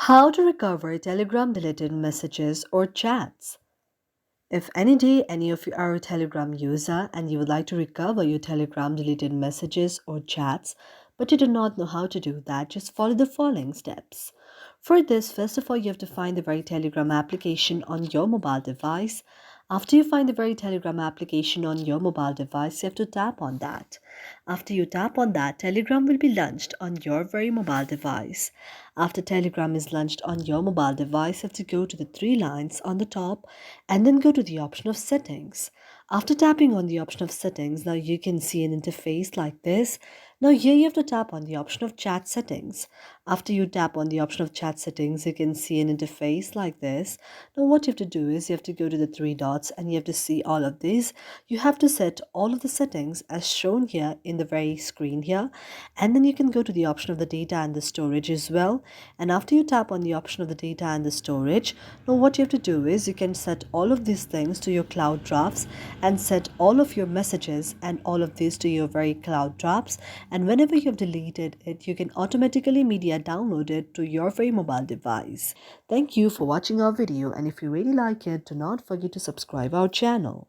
How to recover Telegram deleted messages or chats. If any day any of you are a Telegram user and you would like to recover your Telegram deleted messages or chats, but you do not know how to do that, just follow the following steps. For this, first of all, you have to find the very Telegram application on your mobile device. After you find the very Telegram application on your mobile device, you have to tap on that. After you tap on that, Telegram will be launched on your very mobile device. After Telegram is launched on your mobile device, you have to go to the three lines on the top and then go to the option of settings. After tapping on the option of settings, now you can see an interface like this. Now here you have to tap on the option of chat settings. After you tap on the option of chat settings, you can see an interface like this. Now what you have to do is you have to go to the three dots and you have to see all of these. You have to set all of the settings as shown here in the very screen here. And then you can go to the option of the data and the storage as well. And after you tap on the option of the data and the storage, now what you have to do is you can set all of these things to your cloud drafts and set all of your messages and all of these to your very cloud drafts. And whenever you have deleted it, you can automatically media download it to your very mobile device. Thank you for watching our video, and if you really like it, do not forget to subscribe our channel.